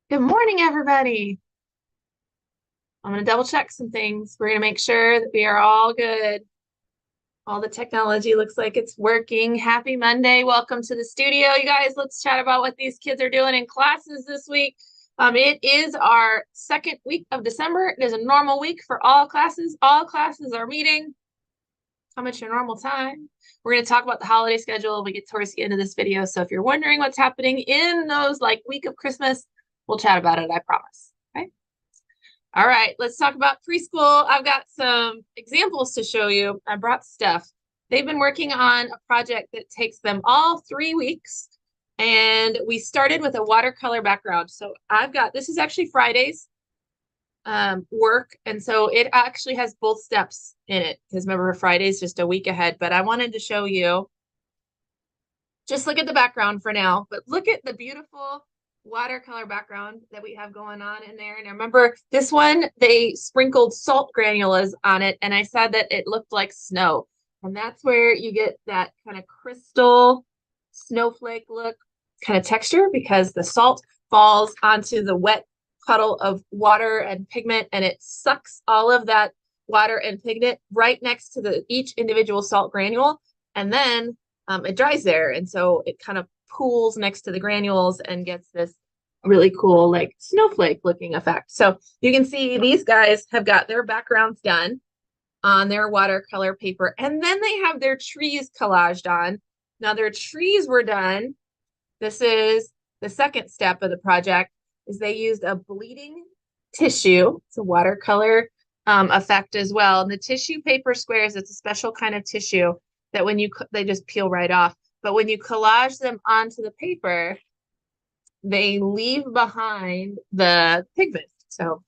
Good morning, everybody. I'm going to double check some things. We're going to make sure that we are all good. All the technology looks like it's working. Happy Monday. Welcome to the studio, you guys. Let's chat about what these kids are doing in classes this week. It is our second week of December. It is a normal week for all classes. All classes are meeting. How much your normal time? We're going to talk about the holiday schedule when we get towards the end of this video. So if you're wondering what's happening in those like week of Christmas, we'll chat about it, I promise. Okay. All right, let's talk about preschool. I've got some examples to show you. I brought stuff. They've been working on a project that takes them all 3 weeks. And we started with a watercolor background. So I've got, this is actually Friday's work. And so it actually has both steps in it. Because remember, Friday's just a week ahead. But I wanted to show you, just look at the background for now. But look at the beautiful watercolor background that we have going on in there. And I remember this one, they sprinkled salt granules on it, and I said that it looked like snow. And that's where you get that kind of crystal snowflake look kind of texture, because the salt falls onto the wet puddle of water and pigment, and it sucks all of that water and pigment right next to each individual salt granule. And then it dries there. And so it kind of pools next to the granules and gets this really cool like snowflake looking effect. So you can see these guys have got their backgrounds done on their watercolor paper, and then they have their trees collaged on. Now their trees were done. This is the second step of the project, is they used a bleeding tissue. It's a watercolor effect as well. And the tissue paper squares, it's a special kind of tissue that when they just peel right off. But when you collage them onto the paper, they leave behind the pigment. So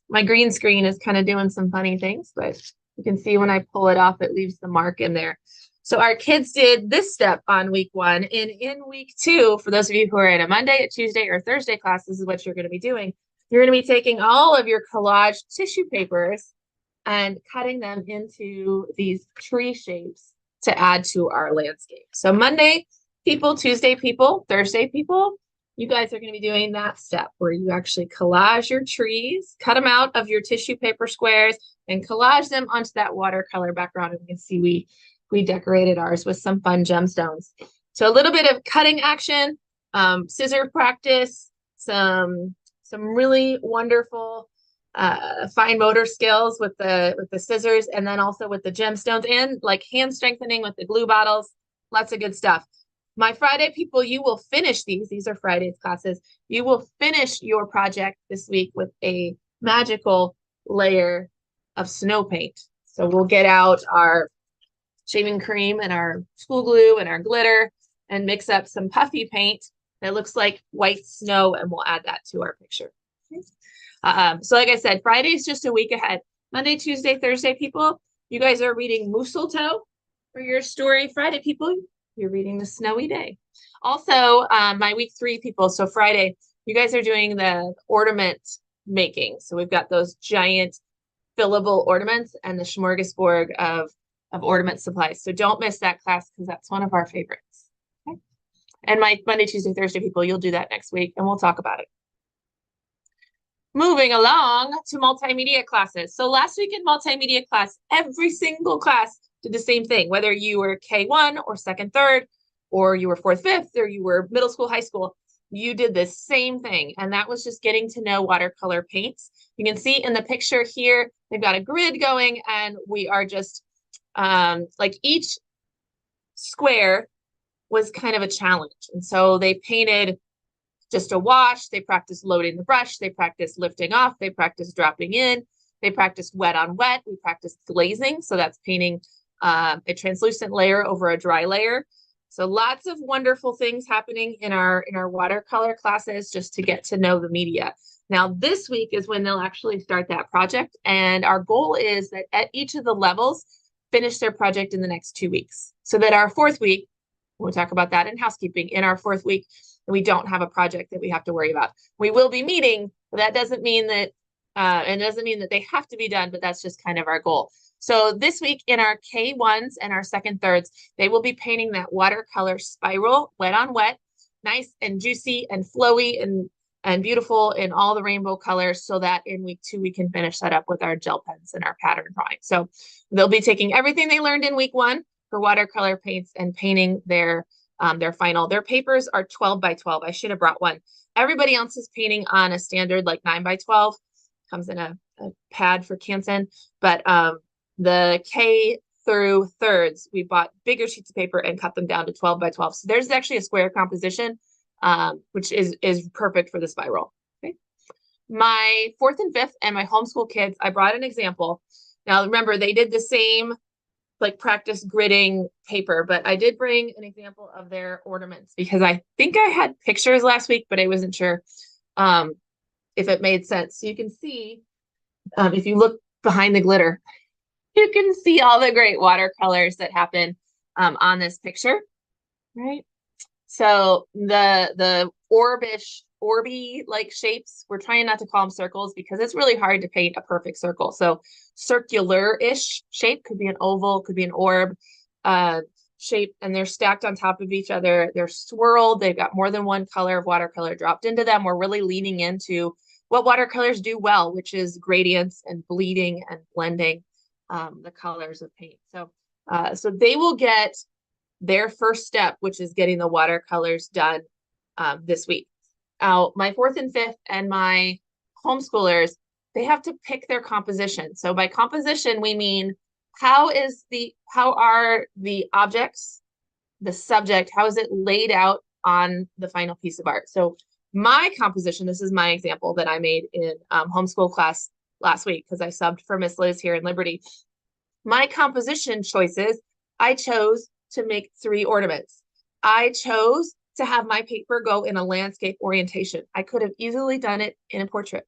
my green screen is kind of doing some funny things, but you can see when I pull it off, it leaves the mark in there. So our kids did this step on week 1. And in week 2, for those of you who are in a Monday, a Tuesday, or Thursday class, this is what you're going to be doing. You're going to be taking all of your collaged tissue papers and cutting them into these tree shapes to add to our landscape. So Monday people, Tuesday people, Thursday people, you guys are going to be doing that step where you actually collage your trees, cut them out of your tissue paper squares, and collage them onto that watercolor background. And you can see we decorated ours with some fun gemstones. So a little bit of cutting action, scissor practice, some really wonderful fine motor skills with the scissors, and then also with the gemstones, and like hand strengthening with the glue bottles. Lots of good stuff. My Friday people, you will finish these. These are Friday's classes. You will finish your project this week with a magical layer of snow paint. So we'll get out our shaving cream and our school glue and our glitter and mix up some puffy paint that looks like white snow, and we'll add that to our picture. Okay. So like I said, Friday's just a week ahead. Monday, Tuesday, Thursday people, you guys are reading Mistletoe for your story. Friday people, you're reading The Snowy Day. Also, my week 3 people, so Friday, you guys are doing the ornament making. So we've got those giant fillable ornaments and the smorgasbord of ornament supplies. So don't miss that class, because that's one of our favorites. Okay. And my Monday, Tuesday, Thursday people, you'll do that next week, and we'll talk about it. Moving along to multimedia classes. So last week in multimedia class, every single class did the same thing, whether you were K1 or 2nd, 3rd, or you were 4th, 5th, or you were middle school, high school, you did the same thing. And that was just getting to know watercolor paints. You can see in the picture here, they've got a grid going, and we are just like each square was kind of a challenge. And so they painted just a wash, they practiced loading the brush, they practiced lifting off, they practiced dropping in, they practiced wet on wet, we practiced glazing. So that's painting a translucent layer over a dry layer. So lots of wonderful things happening in our watercolor classes just to get to know the media. Now this week is when they'll actually start that project. And our goal is that at each of the levels, finish their project in the next 2 weeks. So that our 4th week, we'll talk about that in housekeeping, in our 4th week, we don't have a project that we have to worry about. We will be meeting, but that doesn't mean that, and it doesn't mean that they have to be done, but that's just kind of our goal. So this week in our K1s and our 2nd, 3rds, they will be painting that watercolor spiral, wet on wet, nice and juicy and flowy and and beautiful in all the rainbow colors so that in week 2, we can finish that up with our gel pens and our pattern drawing. So they'll be taking everything they learned in week 1 for watercolor paints and painting their final. Their papers are 12 by 12. I should have brought one. Everybody else is painting on a standard like 9 by 12. Comes in a pad for Canson, but the K through thirds, we bought bigger sheets of paper and cut them down to 12 by 12. So there's actually a square composition, which is perfect for the spiral. Okay. My 4th and 5th and my homeschool kids, I brought an example. Now remember, they did the same like practice gridding paper, but I did bring an example of their ornaments because I think I had pictures last week, but I wasn't sure if it made sense. So you can see, if you look behind the glitter, you can see all the great watercolors that happen on this picture, right? So the orby like shapes, we're trying not to call them circles because it's really hard to paint a perfect circle. So circular-ish shape could be an oval, could be an orb shape, and they're stacked on top of each other. They're swirled. They've got more than one color of watercolor dropped into them. We're really leaning into what watercolors do well, which is gradients and bleeding and blending the colors of paint. So they will get their first step, which is getting the watercolors done this week. Now, my 4th and 5th and my homeschoolers, they have to pick their composition. So by composition, we mean how are the objects, the subject, how is it laid out on the final piece of art? So my composition, this is my example that I made in homeschool class last week because I subbed for Miss Liz here in Liberty. My composition choices, I chose to make 3 ornaments. I chose to have my paper go in a landscape orientation. I could have easily done it in a portrait.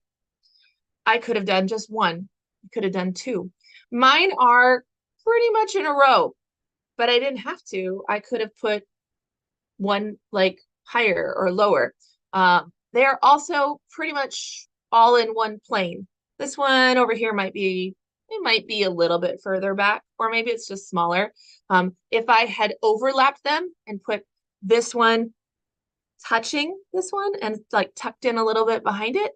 I could have done just 1. I could have done 2. Mine are pretty much in a row, but I didn't have to. I could have put one like higher or lower. They are also pretty much all in one plane. This one over here might be a little bit further back, or maybe it's just smaller. If I had overlapped them and put this one touching this one and like tucked in a little bit behind it,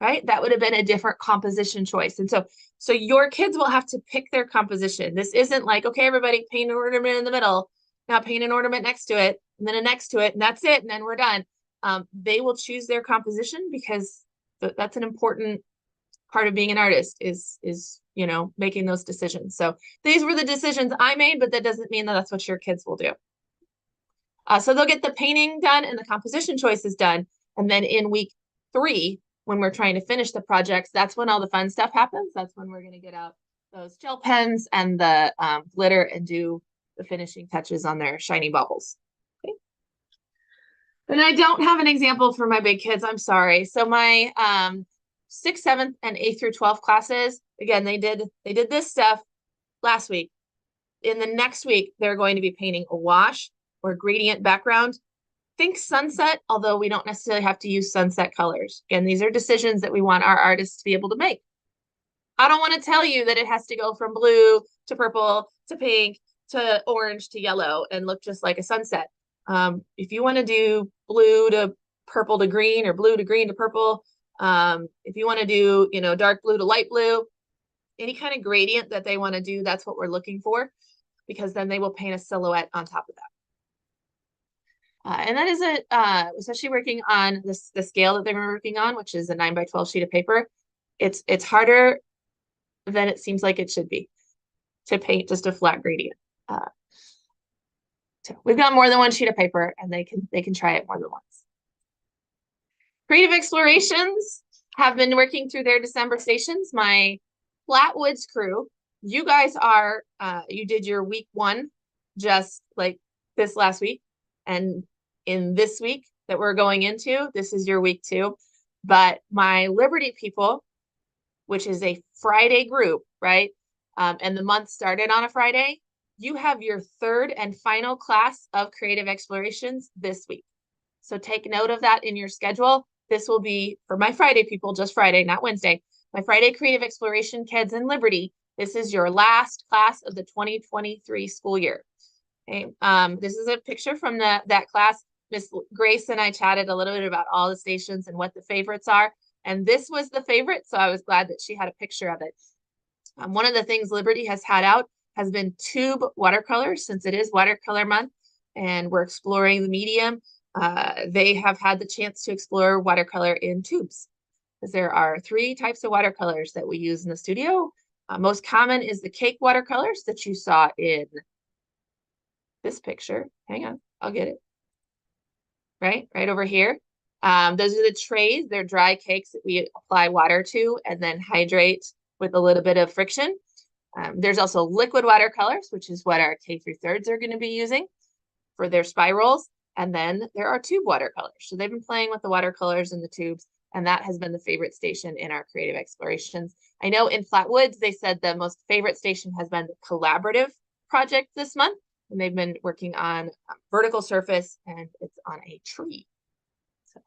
right? That would have been a different composition choice. And so your kids will have to pick their composition. This isn't like, okay, everybody paint an ornament in the middle, now paint an ornament next to it, and then a next to it, and that's it, and then we're done. They will choose their composition because that's an important part of being an artist is making those decisions. So these were the decisions I made, but that doesn't mean that that's what your kids will do. So they'll get the painting done and the composition choices done. And then in week 3, when we're trying to finish the projects, that's when all the fun stuff happens. That's when we're going to get out those gel pens and the glitter and do the finishing touches on their shiny bubbles. Okay. And I don't have an example for my big kids. I'm sorry. So my 6th, 7th, and 8th through 12 classes, again, they did this stuff last week. In the next week, they're going to be painting a wash or gradient background. Think sunset, although we don't necessarily have to use sunset colors. Again, these are decisions that we want our artists to be able to make. I don't want to tell you that it has to go from blue to purple to pink to orange to yellow and look just like a sunset. If you want to do blue to purple to green or blue to green to purple, if you want to do, dark blue to light blue, any kind of gradient that they want to do, that's what we're looking for, because then they will paint a silhouette on top of that. And that is especially working on the scale that they were working on, which is a 9 by 12 sheet of paper. It's harder than it seems like it should be to paint just a flat gradient. So we've got more than one sheet of paper, and they can try it more than once. Creative Explorations have been working through their December stations. My Flatwoods crew, you guys are, you did your week 1 just like this last week. And in this week that we're going into, this is your week 2. But my Liberty people, which is a Friday group, right? And the month started on a Friday, you have your 3rd and final class of Creative Explorations this week. So take note of that in your schedule. This will be for my Friday people, just Friday, not Wednesday. My Friday Creative Exploration kids in Liberty, this is your last class of the 2023 school year. Okay. This is a picture from that class. Miss Grace and I chatted a little bit about all the stations and what the favorites are. And this was the favorite, so I was glad that she had a picture of it. One of the things Liberty has had out has been tube watercolors, since it is watercolor month and we're exploring the medium. They have had the chance to explore watercolor in tubes, because there are 3 types of watercolors that we use in the studio. Most common is the cake watercolors that you saw in this picture. Hang on, I'll get it. Right over here. Those are the trays. They're dry cakes that we apply water to and then hydrate with a little bit of friction. There's also liquid watercolors, which is what our K through 3rds are going to be using for their spirals. And then there are tube watercolors. So they've been playing with the watercolors in the tubes, and that has been the favorite station in our creative explorations. I know in Flatwoods, they said the most favorite station has been the collaborative project this month, and they've been working on vertical surface, and it's on a tree. So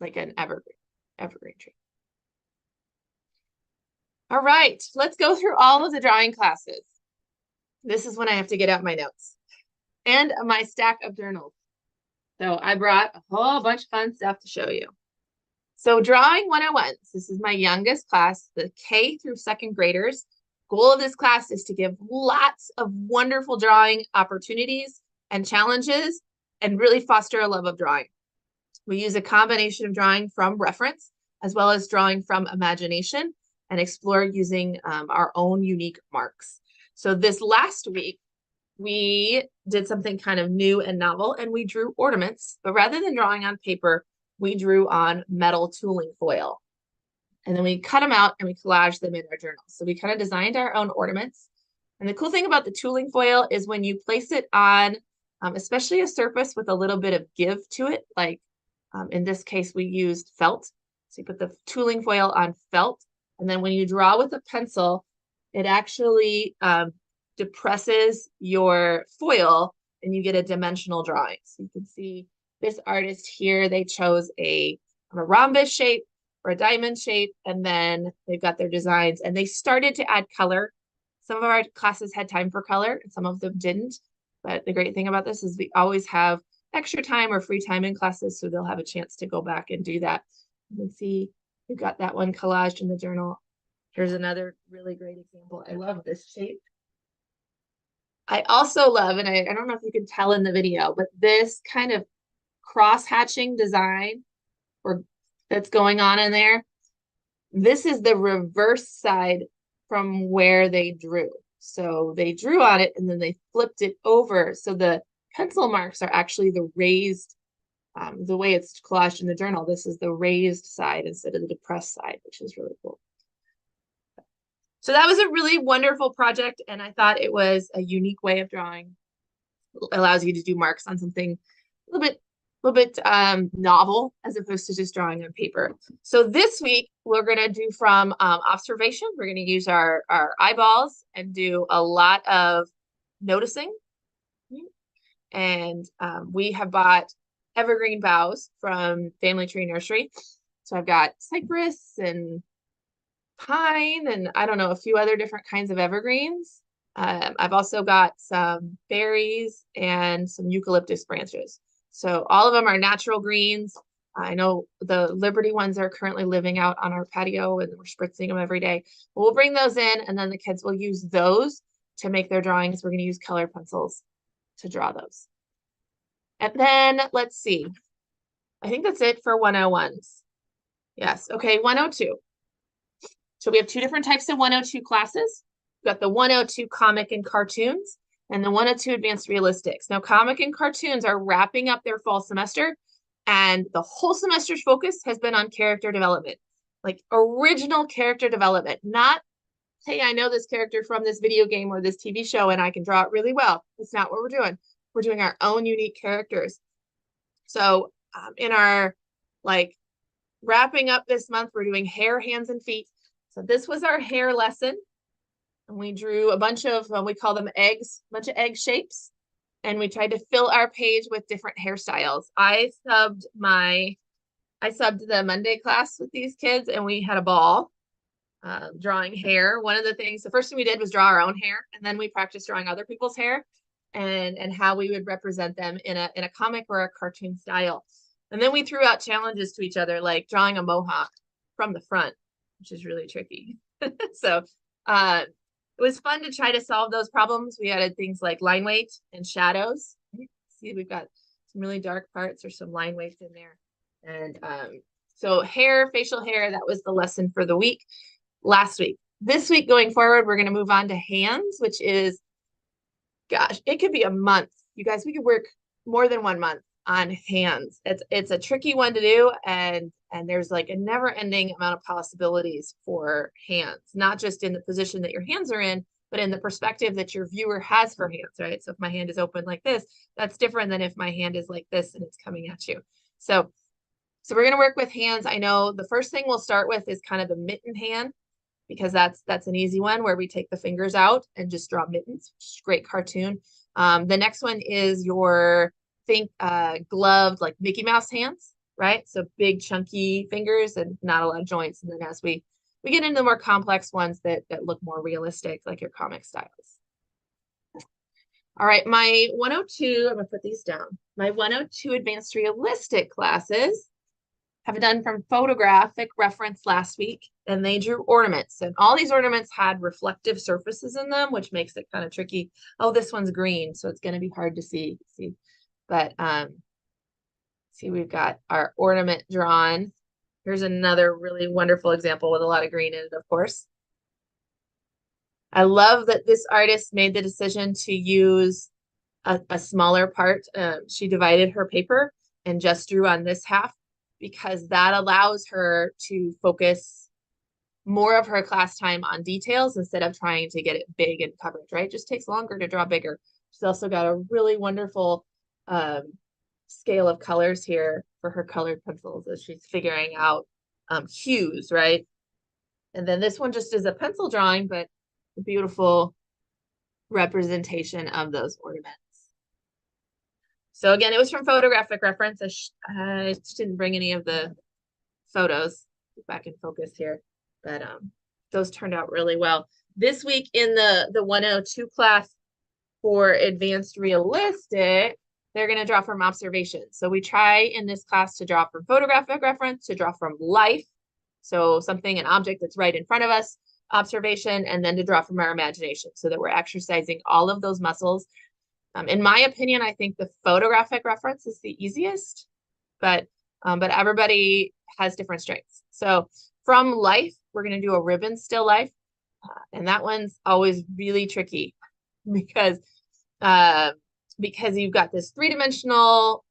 like an evergreen tree. All right, let's go through all of the drawing classes. This is when I have to get out my notes and my stack of journals. So I brought a whole bunch of fun stuff to show you. So drawing 101, this is my youngest class, the K through 2nd graders. Goal of this class is to give lots of wonderful drawing opportunities and challenges and really foster a love of drawing. We use a combination of drawing from reference as well as drawing from imagination and explore using our own unique marks. So this last week, we did something kind of new and novel, and we drew ornaments, but rather than drawing on paper, we drew on metal tooling foil. And then we cut them out and we collaged them in our journal. So we kind of designed our own ornaments. And the cool thing about the tooling foil is when you place it on, especially a surface with a little bit of give to it, like in this case, we used felt. So you put the tooling foil on felt. And then when you draw with a pencil, it actually depresses your foil and you get a dimensional drawing. So you can see this artist here, they chose a rhombus shape or a diamond shape, and then they've got their designs, and they started to add color. Some of our classes had time for color and some of them didn't. But the great thing about this is we always have extra time or free time in classes, so they'll have a chance to go back and do that. You can see we've got that one collaged in the journal. Here's another really great example. I love this shape. I also love, and I don't know if you can tell in the video, but this kind of cross-hatching design that's going on in there. This is the reverse side from where they drew. So they drew on it and then they flipped it over. So the pencil marks are actually the raised, the way it's collaged in the journal. This is the raised side instead of the depressed side, which is really cool. So that was a really wonderful project, and I thought it was a unique way of drawing. It allows you to do marks on something a little bit novel as opposed to just drawing on paper. So this week we're going to do from observation. We're going to use our eyeballs and do a lot of noticing. And we have bought evergreen boughs from Family Tree Nursery. So I've got cypress and pine and I don't know, a few other different kinds of evergreens. I've also got some berries and some eucalyptus branches. So all of them are natural greens. I know the Liberty ones are currently living out on our patio and we're spritzing them every day. But we'll bring those in and then the kids will use those to make their drawings. We're going to use color pencils to draw those. And then let's see. I think that's it for 101s. Yes. Okay. 102. So we have 2 different types of 102 classes. We've got the 102 comic and cartoons and the 102 advanced realistics. Now, comic and cartoons are wrapping up their fall semester, and the whole semester's focus has been on character development, like original character development, not, hey, I know this character from this video game or this TV show and I can draw it really well. That's not what we're doing. We're doing our own unique characters. So in our wrapping up this month, we're doing hair, hands, and feet. So this was our hair lesson. And we drew a bunch of, we call them eggs, a bunch of egg shapes. And we tried to fill our page with different hairstyles. I subbed the Monday class with these kids and we had a ball drawing hair. One of the things, the first thing we did was draw our own hair. And then we practiced drawing other people's hair. and how we would represent them in a comic or a cartoon style. And then we threw out challenges to each other, like drawing a mohawk from the front, which is really tricky. So it was fun to try to solve those problems. We added things like line weight and shadows. See, we've got some really dark parts or some line weights in there. And so hair, facial hair, that was the lesson for the week last week. This week going forward, we're going to move on to hands, which is, gosh, it could be a month. You guys, we could work more than 1 month on hands. It's a tricky one to do, and there's like a never-ending amount of possibilities for hands, not just in the position that your hands are in, but in the perspective that your viewer has for hands, right? So if my hand is open like this, that's different than if my hand is like this and it's coming at you. So we're going to work with hands. I know the first thing we'll start with is kind of the mitten hand, because that's an easy one where we take the fingers out and just draw mittens, which is a great cartoon. The next one is your gloved, like Mickey Mouse hands, right? So big chunky fingers and not a lot of joints. And then as we get into the more complex ones that look more realistic, like your comic styles. All right, my 102, I'm gonna put these down. My 102 advanced realistic classes have done from photographic reference last week, and they drew ornaments, and all these ornaments had reflective surfaces in them, which makes it kind of tricky. Oh, this one's green, so it's going to be hard to see. But see, we've got our ornament drawn. Here's another really wonderful example with a lot of green in it, of course. I love that this artist made the decision to use a smaller part. She divided her paper and just drew on this half, because that allows her to focus more of her class time on details instead of trying to get it big and covered, right? It just takes longer to draw bigger. She's also got a really wonderful scale of colors here for her colored pencils as she's figuring out hues, right? And then this one just is a pencil drawing, but a beautiful representation of those ornaments. So again, it was from photographic reference. I just didn't bring any of the photos back in focus here, but those turned out really well. This week in the 102 class for advanced realistic, they're going to draw from observation. So we try in this class to draw from photographic reference, to draw from life, so something, an object that's right in front of us, observation, and then to draw from our imagination, so that we're exercising all of those muscles. In my opinion, I think the photographic reference is the easiest, but everybody has different strengths. So from life, we're going to do a ribbon still life. And that one's always really tricky because you've got this three-dimensional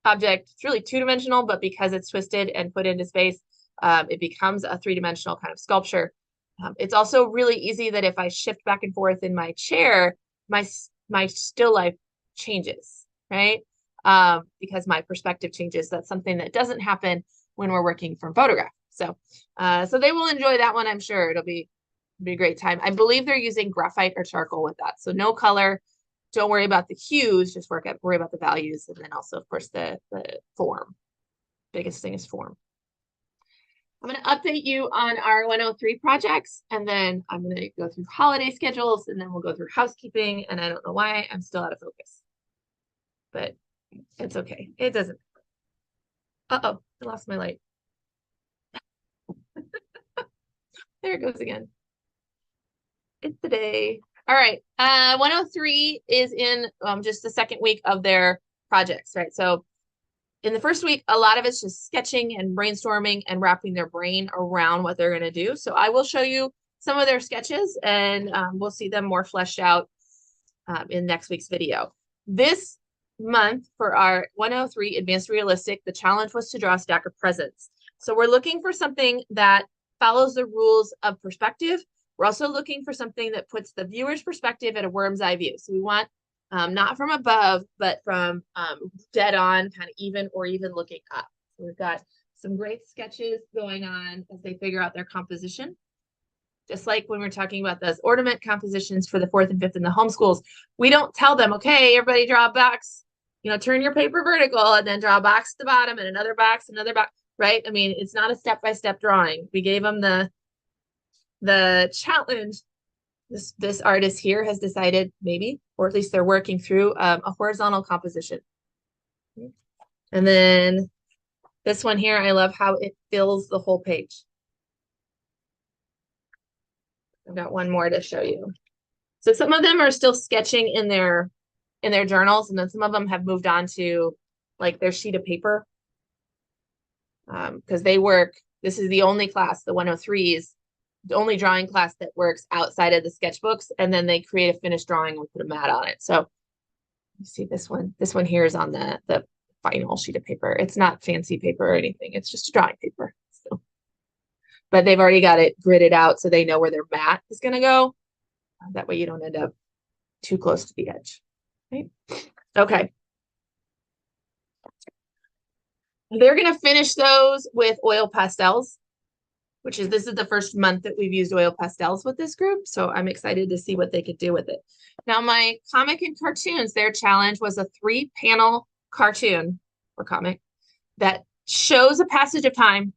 object. It's really two-dimensional, but because it's twisted and put into space, it becomes a three-dimensional kind of sculpture. It's also really easy that if I shift back and forth in my chair, my still life changes, right? Because my perspective changes. That's something that doesn't happen when we're working from photograph. So they will enjoy that one, I'm sure. It'll be a great time. I believe they're using graphite or charcoal with that. So no color. Don't worry about the hues, just worry about the values. And then also, of course, the form. Biggest thing is form. I'm going to update you on our 103 projects, and then I'm going to go through holiday schedules, and then we'll go through housekeeping, and I don't know why I'm still out of focus. But it's okay. It doesn't. Uh-oh, I lost my light. There it goes again. It's the day. All right. 103 is in just the second week of their projects, right? So in the first week, a lot of it's just sketching and brainstorming and wrapping their brain around what they're going to do. So I will show you some of their sketches, and we'll see them more fleshed out in next week's video. This month for our 103 Advanced Realistic, the challenge was to draw a stack of presents. So we're looking for something that follows the rules of perspective. We're also looking for something that puts the viewer's perspective at a worm's eye view. So we want not from above, but from dead on, kind of even or even looking up. So we've got some great sketches going on as they figure out their composition. Just like when we're talking about those ornament compositions for the 4th and 5th in the homeschools, we don't tell them, okay, everybody draw a box, turn your paper vertical and then draw a box at the bottom and another box, right? I mean, it's not a step-by-step drawing. We gave them the challenge This artist here has decided maybe, or at least they're working through a horizontal composition. And then this one here, I love how it fills the whole page. I've got one more to show you. So some of them are still sketching in their journals, and then some of them have moved on to like their sheet of paper. Because they work, this is the only class, the 103s, the only drawing class that works outside of the sketchbooks, and then they create a finished drawing and put a mat on it. So you see this one here is on the final sheet of paper. It's not fancy paper or anything. It's just a drawing paper. So, but they've already got it gridded out so they know where their mat is going to go. That way you don't end up too close to the edge. Right? Okay. They're going to finish those with oil pastels, which is, this is the first month that we've used oil pastels with this group. So I'm excited to see what they could do with it. Now, my comic and cartoons, their challenge was a 3-panel cartoon or comic that shows a passage of time,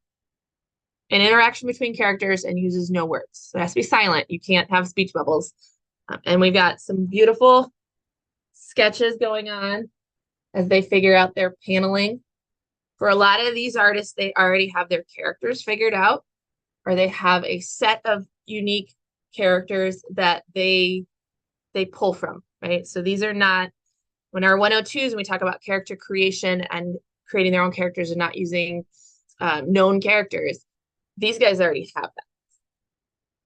an interaction between characters, and uses no words. So it has to be silent. You can't have speech bubbles. And we've got some beautiful sketches going on as they figure out their paneling. For a lot of these artists, they already have their characters figured out, or they have a set of unique characters that they pull from, right? So these are not, when our 102s, and we talk about character creation and creating their own characters and not using known characters, these guys already have that.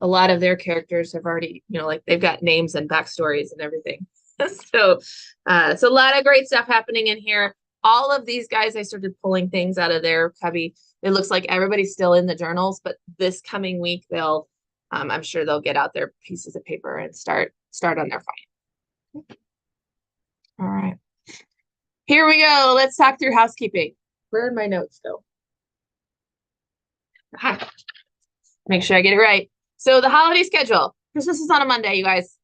A lot of their characters have already, like they've got names and backstories and everything. So a lot of great stuff happening in here. All of these guys, I started pulling things out of their cubby. It looks like everybody's still in the journals, but this coming week, I'm sure they'll get out their pieces of paper and start on their fine. All right. Here we go. Let's talk through housekeeping. Where did my notes go? Make sure I get it right. So the holiday schedule. Christmas is on a Monday, you guys.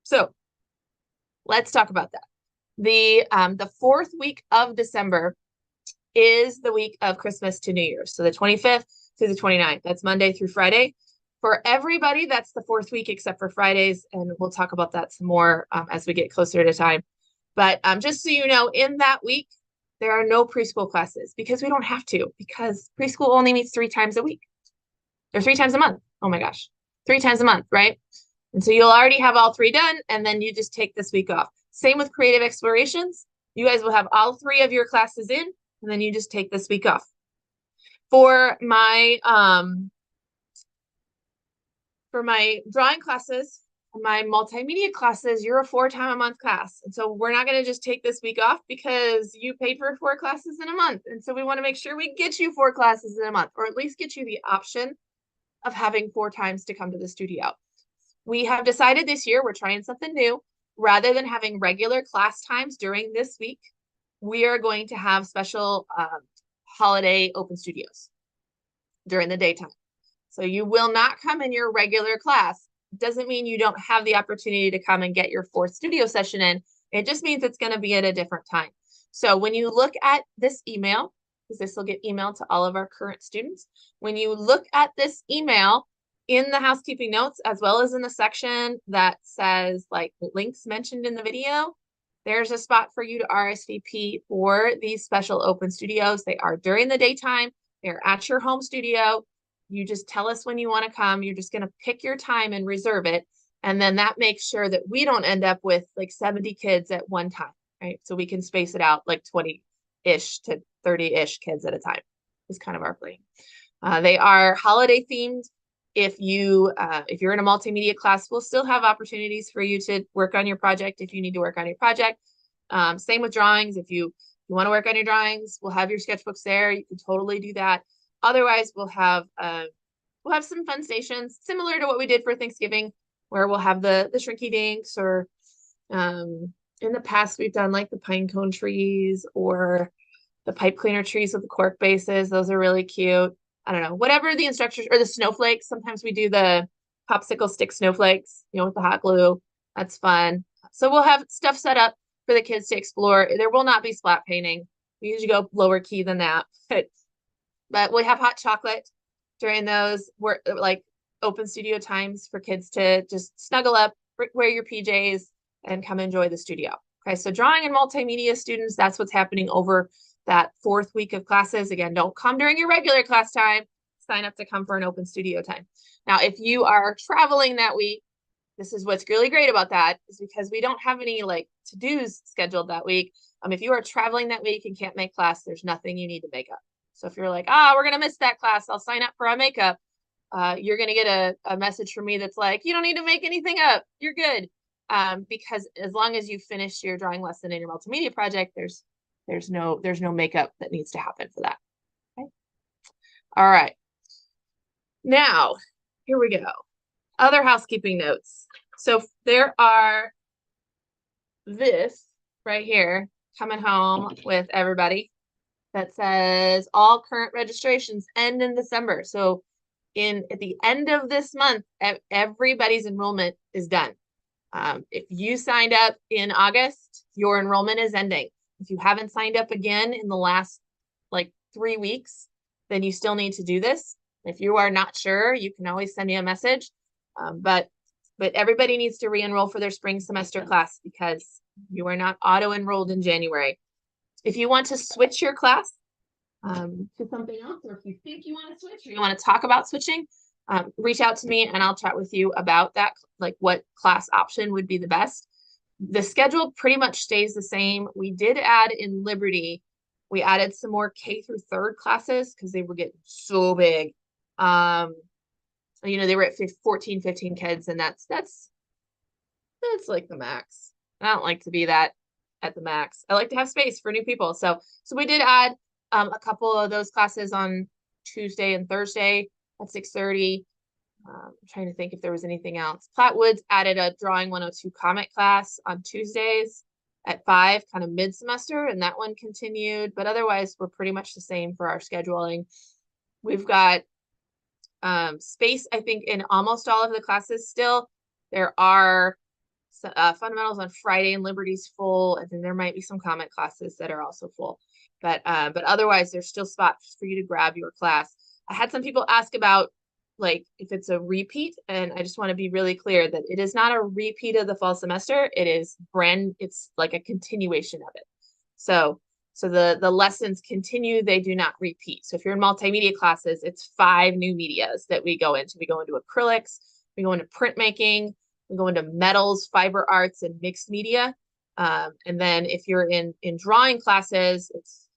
So let's talk about that. The fourth week of December is the week of Christmas to New Year's. So the 25th to the 29th. That's Monday through Friday. For everybody, that's the fourth week except for Fridays. And we'll talk about that some more as we get closer to time. But just so you know, in that week, there are no preschool classes because we don't have to, because preschool only meets 3 times a week. Or 3 times a month. Oh my gosh. 3 times a month, right? And so you'll already have all 3 done, and then you just take this week off. Same with creative explorations. You guys will have all 3 of your classes in, and then you just take this week off. For my drawing classes, my multimedia classes, you're a 4-time-a-month class. And so we're not going to just take this week off because you paid for 4 classes in a month. And so we want to make sure we get you 4 classes in a month, or at least get you the option of having 4 times to come to the studio. We have decided this year we're trying something new. Rather than having regular class times during this week, we are going to have special holiday open studios during the daytime. So you will not come in your regular class. It doesn't mean you don't have the opportunity to come and get your 4th studio session in. It just means it's going to be at a different time. So when you look at this email, because this will get emailed to all of our current students, when you look at this email in the housekeeping notes, as well as in the section that says like links mentioned in the video, there's a spot for you to RSVP for these special open studios. They are during the daytime. They're at your home studio. You just tell us when you want to come. You're just going to pick your time and reserve it. And then that makes sure that we don't end up with like 70 kids at one time, right? So we can space it out like 20-ish to 30-ish kids at a time is kind of our plan. They are holiday themed. If you're in a multimedia class, we'll still have opportunities for you to work on your project if you need to work on your project. Same with drawings. If you want to work on your drawings, we'll have your sketchbooks there. You can totally do that. Otherwise, we'll have some fun stations similar to what we did for Thanksgiving, where we'll have the shrinky dinks, or in the past we've done like the pine cone trees or the pipe cleaner trees with the cork bases. Those are really cute. I don't know, whatever the instructors, or the snowflakes. Sometimes we do the popsicle stick snowflakes, with the hot glue. That's fun. So we'll have stuff set up for the kids to explore. There will not be splat painting. We usually go lower key than that, but we have hot chocolate during those. We're like open studio times for kids to just snuggle up, wear your PJs, and come enjoy the studio. Okay, so drawing and multimedia students, that's what's happening over that 4th week of classes. Again, don't come during your regular class time. Sign up to come for an open studio time. Now, if you are traveling that week, this is what's really great about that, is because we don't have any like to-dos scheduled that week. If you are traveling that week and can't make class, there's nothing you need to make up. So if you're like, we're going to miss that class, I'll sign up for a makeup. You're going to get a message from me that's like, you don't need to make anything up. You're good. Because as long as you finish your drawing lesson in your multimedia project, there's no makeup that needs to happen for that. Okay. All right. Now, here we go. Other housekeeping notes. So there are this right here coming home with everybody that says all current registrations end in December. So at the end of this month, everybody's enrollment is done. If you signed up in August, your enrollment is ending. If you haven't signed up again in the last like 3 weeks, then you still need to do this. If you are not sure, you can always send me a message. But everybody needs to re-enroll for their spring semester class because you are not auto-enrolled in January. If you want to switch your class to something else, or if you think you want to switch or you want to talk about switching, reach out to me and I'll chat with you about that, like what class option would be the best. The schedule pretty much stays the same. We did add in Liberty, we added some more K through 3rd classes because they were getting so big. They were at 14, 15 kids, and that's like the max. I don't like to be that at the max. I like to have space for new people. So we did add a couple of those classes on Tuesday and Thursday at 6:30. I'm trying to think if there was anything else. Platte Woods added a Drawing 102 comic class on Tuesdays at 5, kind of mid-semester, and that one continued. But otherwise, we're pretty much the same for our scheduling. We've got space, I think, in almost all of the classes still. There are fundamentals on Friday and Liberty's full, and then there might be some comic classes that are also full. But otherwise, there's still spots for you to grab your class. I had some people ask about like if it's a repeat, and I just want to be really clear that it is not a repeat of the fall semester. It's like a continuation of it. So the lessons continue, they do not repeat. So if you're in multimedia classes, it's 5 new medias that we go into. We go into acrylics, we go into printmaking, we go into metals, fiber arts, and mixed media. And then if you're in drawing classes, it's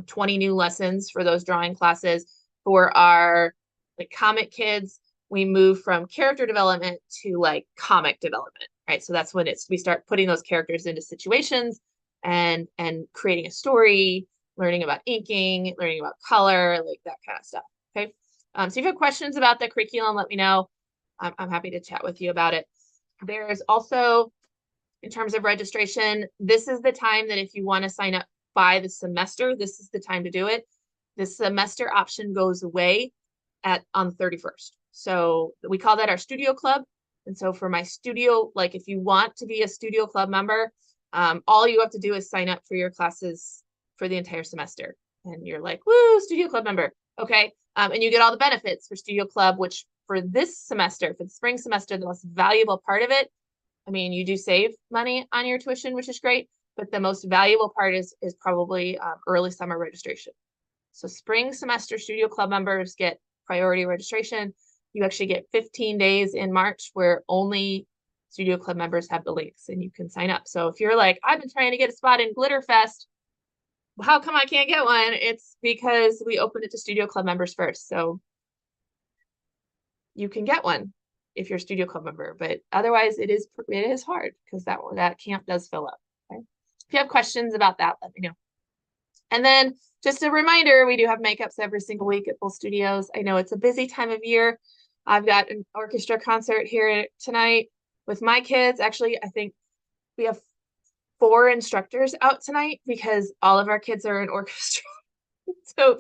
20 new lessons for those drawing classes. For our like comic kids, we move from character development to like comic development, right? So that's when we start putting those characters into situations and creating a story, learning about inking, learning about color, like that kind of stuff. Okay. So if you have questions about the curriculum, let me know. I'm happy to chat with you about it. There's also, in terms of registration, this is the time that if you want to sign up by the semester, this is the time to do it. The semester option goes away on the 31st. So we call that our studio club. And so for my studio, like if you want to be a studio club member, all you have to do is sign up for your classes for the entire semester. And you're like, woo, studio club member. Okay. And you get all the benefits for studio club, which for this semester, for the spring semester, the most valuable part of it, I mean, you do save money on your tuition, which is great, but the most valuable part is probably early summer registration. So spring semester studio club members get priority registration. You actually get 15 days in March where only studio club members have the links and you can sign up. So if you're like, I've been trying to get a spot in Glitterfest, how come I can't get one? It's because we opened it to studio club members first. So you can get one if you're a studio club member, but otherwise it is hard because that camp does fill up. Okay? If you have questions about that, let me know. And then just a reminder, we do have makeups every single week at both studios. I know it's a busy time of year. I've got an orchestra concert here tonight with my kids. Actually, I think we have 4 instructors out tonight because all of our kids are in orchestra. So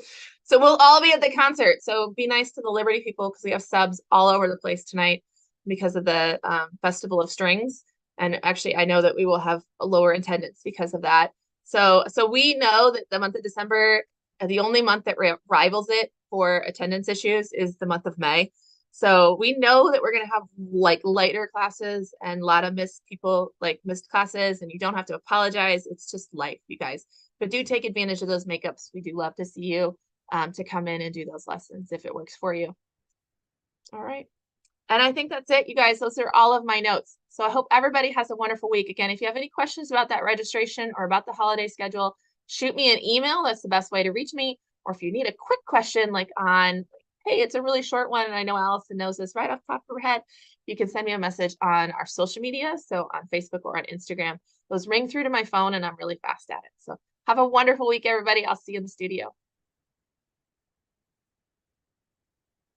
we'll all be at the concert. So be nice to the Liberty people because we have subs all over the place tonight because of the Festival of Strings. And actually, I know that we will have a lower attendance because of that. So we know that the month of December, the only month that rivals it for attendance issues is the month of May. So we know that we're going to have like lighter classes and a lot of missed classes, and you don't have to apologize. It's just life, you guys. But do take advantage of those makeups. We do love to see you to come in and do those lessons if it works for you. All right. And I think that's it, you guys. Those are all of my notes. So I hope everybody has a wonderful week. Again, if you have any questions about that registration or about the holiday schedule, shoot me an email. That's the best way to reach me. Or if you need a quick question, like on, hey, it's a really short one, and I know Allison knows this right off the top of her head, you can send me a message on our social media. So on Facebook or on Instagram. Those ring through to my phone, and I'm really fast at it. So have a wonderful week, everybody. I'll see you in the studio.